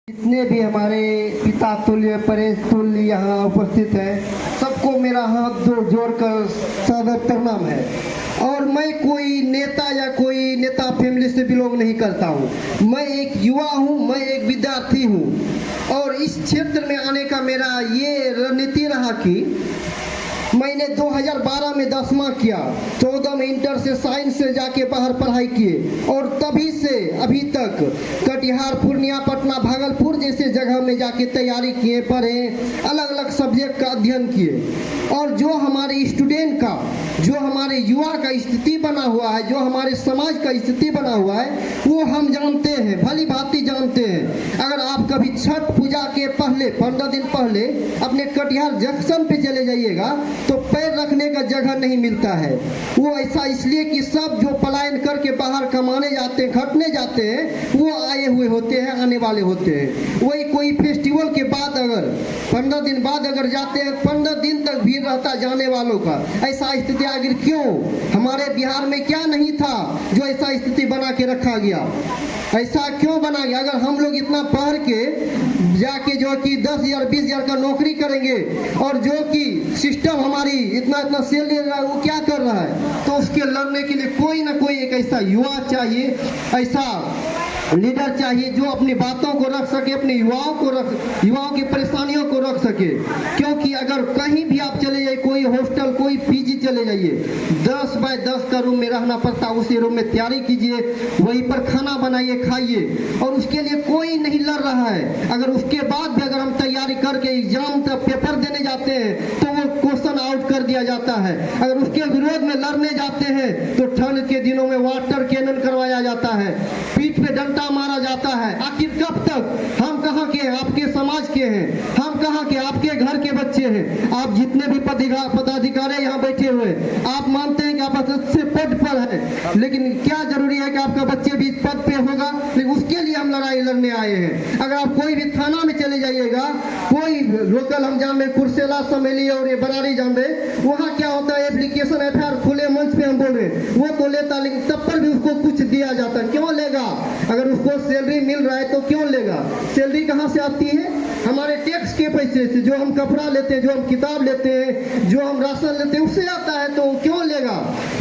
जितने भी हमारे पिता तुल्य परेश तुल्य यहाँ उपस्थित हैं, सबको मेरा हाथ जोड़कर सादर प्रणाम है। और मैं कोई नेता या कोई नेता फैमिली से बिलोंग नहीं करता हूँ। मैं एक युवा हूँ, मैं एक विद्यार्थी हूँ। और इस क्षेत्र में आने का मेरा ये रणनीति रहा कि मैंने 2012 में 10वां किया, 14 में इंटर से साइंस से जाके बाहर पढ़ाई किए और तभी से अभी तक कटिहार, पूर्णिया, पटना, भागलपुर जैसे जगह में जाके तैयारी किए, पढ़े, अलग अलग सब्जेक्ट का अध्ययन किए। और जो हमारे स्टूडेंट का, जो हमारे युवा का स्थिति बना हुआ है, जो हमारे समाज का स्थिति बना हुआ है, वो हम जानते हैं, भली भांति जानते हैं। अगर आप कभी छठ पूजा के पहले 15 दिन पहले अपने कटिहार जंक्शन पे चले जाइएगा तो पैर रखने का जगह नहीं मिलता है। वो ऐसा इसलिए कि सब जो पलायन करके बाहर कमाने जाते हैं, खटने जाते हैं, वो आए हुए होते हैं, आने वाले होते हैं। वही कोई फेस्टिवल के बाद अगर 15 दिन बाद अगर जाते हैं, 15 दिन तक भीड़ रहता जाने वालों का। ऐसा स्थिति आखिर क्यों? हमारे बिहार में क्या नहीं था जो ऐसा स्थिति बना के रखा गया? ऐसा क्यों बना गया? अगर हम लोग इतना पढ़ के जाके जो कि 10,000 20,000 का नौकरी करेंगे और जो कि सिस्टम हमारी इतना सेल ले रहा है, वो क्या कर रहा है? तो उसके लड़ने के लिए कोई ना कोई एक ऐसा युवा चाहिए, ऐसा लीडर चाहिए जो अपनी बातों को रख सके, अपने युवाओं की परेशानियों को रख सके। क्योंकि अगर कहीं भी आप चले जाइए, कोई हॉस्टल, कोई पीजी चले जाइए, 10 बाय 10 का रूम में रहना पड़ता, उसी रूम में तैयारी कीजिए, वहीं पर खाना बनाइए, खाइए, और उसके लिए कोई नहीं लड़ रहा है। अगर उसके बाद भी अगर हम तैयारी करके एग्जाम तक पेपर देने जाते हैं तो वो क्वेश्चन आउट कर दिया जाता है। अगर उसके विरोध में लड़ने जाते हैं तो ठंड के दिनों में वाटर कैनन करवाया जाता है, पीठ पे डंडा मारा जाता है। आखिर कब तक? हम कहाँ के? आपके समाज के हैं, हम कहाँ के? आपके घर के बच्चे हैं। आप जितने भी पदाधिकारी यहाँ बैठे हुए, आप मानते हैं कि आप अच्छे पद पर है, लेकिन क्या जरूरी है कि आपका बच्चे भी इस पद पे होगा? लेकिन उसके लिए हम लड़ाई लड़ने आए हैं। अगर आप कोई भी थाना में चले जाइएगा, कोई लोकल हम जान कुर्सेला, समेली और ये बरारी जान वहाँ क्या होता है? एप्लीकेशन FIR खुले मंच पे हम बोल रहे हैं, वो तो लेता, लेकिन तब पर भी उसको कुछ दिया जाता है। क्यों लेगा? अगर उसको सैलरी मिल रहा है तो क्यों लेगा? सैलरी कहाँ से आती है? हमारे टैक्स के पैसे से, जो हम कपड़ा लेते हैं, जो हम किताब लेते हैं, जो हम राशन लेते हैं, उससे आता है, तो क्यों लेगा?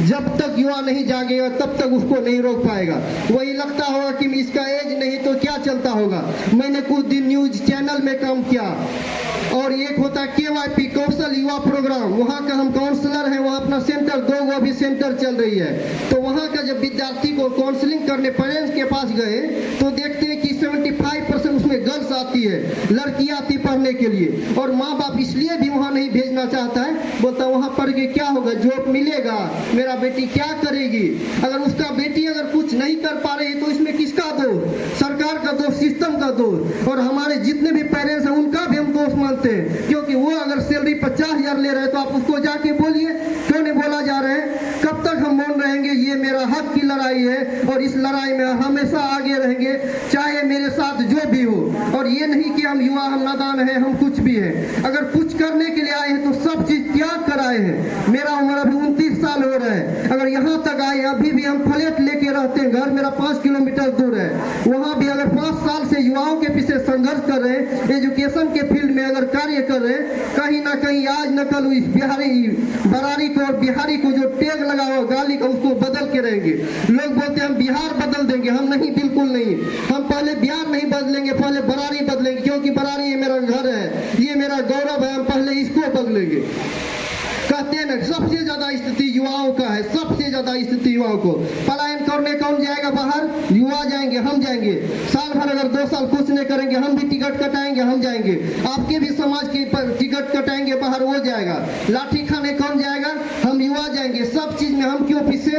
जब तक युवा नहीं जागेगा तब तक उसको नहीं रोक पाएगा। वही लगता होगा कि इसका एज नहीं तो क्या चलता होगा। मैंने कुछ दिन न्यूज चैनल में काम किया और एक होता है KYP, कौशल युवा प्रोग्राम, वहाँ का हम काउंसलर हैं, वहाँ अपना सेंटर 2 अभी सेंटर चल रही है। तो वहाँ का जब विद्यार्थी को काउंसलिंग करने पेरेंट्स के पास गए तो देखते हैं कि 75% उसमें गर्ल्स आती है, लड़कियाँ आती पढ़ने के लिए, और माँ बाप इसलिए भी वहाँ नहीं भेजना चाहता है, बोलता वहाँ पढ़ के क्या होगा, जॉब मिलेगा, मेरा बेटी क्या करेगी? अगर उसका बेटी अगर कुछ नहीं कर पा रही तो इसमें किसका दोष? सरकार का दोष, सिस्टम का दोष। और हमारे जितने भी पेरेंट्स हैं उनका भी हम दोष मानते हैं, क्योंकि वो अगर सैलरी 50,000 ले रहे हैं तो आप उसको जाके बोलिए, क्यों नहीं बोला जा रहे हैं? कब तक हम बोल रहेंगे ये मेरा हक की लड़ाई है और इस लड़ाई में हमेशा आगे रहेंगे, चाहे मेरे साथ जो भी हो। और ये नहीं कि हम युवा, हम नादान हैं, हम कुछ भी हैं। अगर कुछ करने के लिए आए हैं तो सब चीज त्याग कर आए हैं। मेरा उम्र अभी 29 साल हो रहा है। अगर यहाँ तक आए, अभी भी हम फ्लैट लेके रहते हैं, घर मेरा 5 किलोमीटर दूर है, वहाँ भी अगर 5 साल से युवाओं के पीछे संघर्ष कर रहे हैं, एजुकेशन के फील्ड में अगर कार्य कर रहे हैं, कहीं ना कहीं आज न कल इस बरारी को और बिहारी को जो टैग लगा हुआ गाली का, उसको बदल के रहेंगे। लोग बोलते हैं हम बिहार बदल देंगे, हम नहीं, बिल्कुल नहीं। हम पहले बिहार नहीं बदलेंगे, पहले बरारी बदलेंगे, क्योंकि बरारी ये मेरा घर है, ये मेरा गौरव है, हम पहले इसको बदलेंगे। कहते हैं ना, सबसे ज्यादा स्थिति युवाओं का है, सबसे ज्यादा स्थिति युवाओं को। पलायन करने कौन जाएगा बाहर? युवा जाएंगे, हम जाएंगे। साल भर अगर 2 साल कुछ नहीं करेंगे, हम भी टिकट कटाएंगे, हम जाएंगे। आपके भी समाज की टिकट कटाएंगे बाहर, वो जाएगा। लाठी खाने कौन जाएगा? हम युवा जाएंगे। सब चीज में हम क्यों पीछे?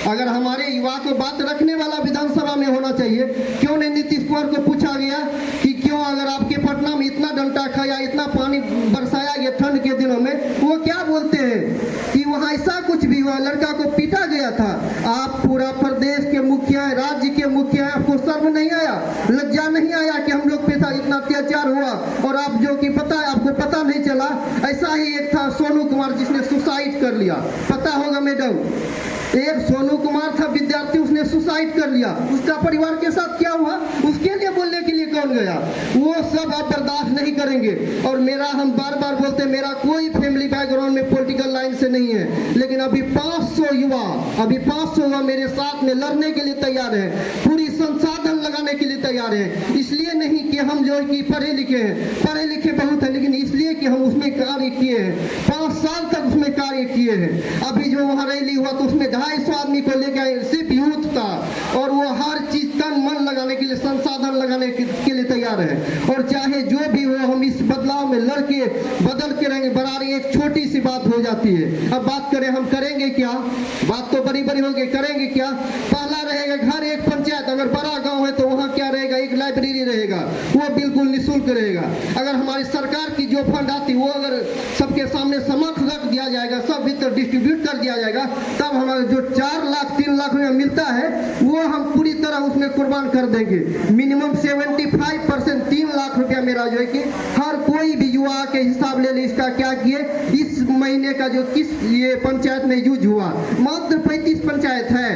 अगर हमारे युवा को बात रखने वाला विधानसभा में होना चाहिए, क्यों नहीं नीतीश कुमार को पूछा गया कि क्यों अगर आपके पटना में इतना डंडा खाया, इतना पानी बरसाया गया ठंड के दिनों में, वो क्या बोलते हैं कि वहाँ ऐसा कुछ भी हुआ, लड़का को पीटा गया था। आप पूरा प्रदेश के मुखिया है, राज्य के मुखिया है, आपको शर्म नहीं आया, लज्जा नहीं आया कि हम लोग पे था इतना अत्याचार हुआ और आप जो कि पता है, आपको पता नहीं चला? ऐसा ही एक था सोनू कुमार जिसने सुसाइड कर लिया, पता होगा मैडम। एक सोनू कुमार था विद्यार्थी, उसने सुसाइड कर लिया। उसका परिवार के साथ क्या हुआ, उसके लिए बोलने के लिए कौन गया, वो सब आप बर्दाश्त नहीं करेंगे। और मेरा, हम बार बार बोलते हैं, मेरा कोई फैमिली बैकग्राउंड में पॉलिटिकल लाइन से नहीं है, लेकिन अभी 500 युवा मेरे साथ में लड़ने के लिए तैयार है, पूरी संसाधन लगाने के लिए तैयार है। इसलिए नहीं कि हम जो है कि पढ़े लिखे बहुत है, लेकिन इसलिए कि हम उसमें कार्य किए हैं, 5 साल तक उसमें कार्य किए हैं। अभी जो वहाँ रैली हुआ तो उसमें 250 आदमी को लेकर आए, सिर्फ यूथ था, और वो हर चीज तन मन लगाने के लिए, संसाधन लगाने के लिए तैयार है। और चाहे जो भी हो, हम इस बदलाव में लड़के बदल के रहेंगे। बरारी एक छोटी सी बात हो जाती है। अब बात करें, हम करेंगे क्या? बात तो बड़ी बड़ी होगी, करेंगे क्या? पहला रहेगा घर, एक पंचायत, अगर बड़ा गांव है तो वहाँ क्या रहेगा, एक लाइब्रेरी रहेगा, वो बिल्कुल निःशुल्क रहेगा। अगर हमारी सरकार की जो फंड आती वो अगर सबके सामने समक्ष रख दिया जाएगा, सब भीतर डिस्ट्रीब्यूट कर दिया जाएगा, तब हमारा जो 4 लाख 3 लाख रुपया मिलता है वो हम पूरी तरह उसमें कुर्बान कर देंगे। मिनिमम 75%, 3 लाख रुपया मेरा जो है कि हर कोई भी युवा के हिसाब ले ले। इसका क्या किए, इस महीने का जो किस ये पंचायत में यूज हुआ, मात्र 35 पंचायत है,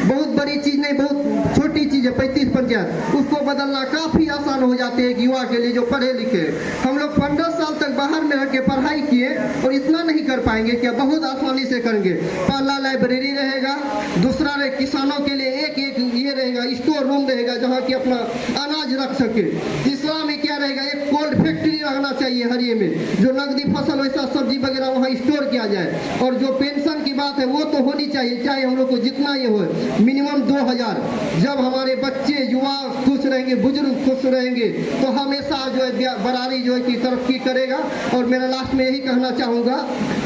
बहुत बड़ी चीज नहीं, बहुत छोटी चीज है 35 पंचायत। उसको बदलना काफी आसान हो जाते हैं एक युवा के लिए जो पढ़े लिखे। हम लोग 15 साल तक बाहर में रह के पढ़ाई किए और इतना नहीं कर पाएंगे क्या? बहुत आसानी से करेंगे। पहला लाइब्रेरी रहेगा, दूसरा रहे किसानों के लिए एक ये रहेगा, स्टोर रूम रहेगा जहाँ की अपना अनाज रख सके। तीसरा में क्या रहेगा, एक कोल्ड फैक्ट्री रहना चाहिए हरिये में, जो नकदी फसल वैसा सब्जी वगैरह वहाँ स्टोर किया जाए। और जो पेंशन की बात है वो तो होनी चाहिए, चाहे हम लोग को जितना ये हो, मिनिमम 2000। जब हमारे बच्चे युवा खुश रहेंगे, बुजुर्ग खुश रहेंगे, तो हमेशा जो है बरारी जो है कि तरक्की करेगा। और मेरा लास्ट में यही कहना चाहूँगा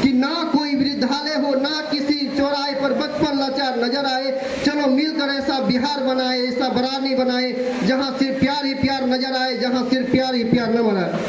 कि ना कोई वृद्धालय हो, ना किसी चौराहे पर बचपन लाचार नजर आए। चलो मिलकर ऐसा बिहार बनाए, ऐसा बरारी बनाए जहाँ सिर्फ प्यार ही प्यार नजर आए, जहाँ सिर्फ प्यार ही प्यार न बनाए।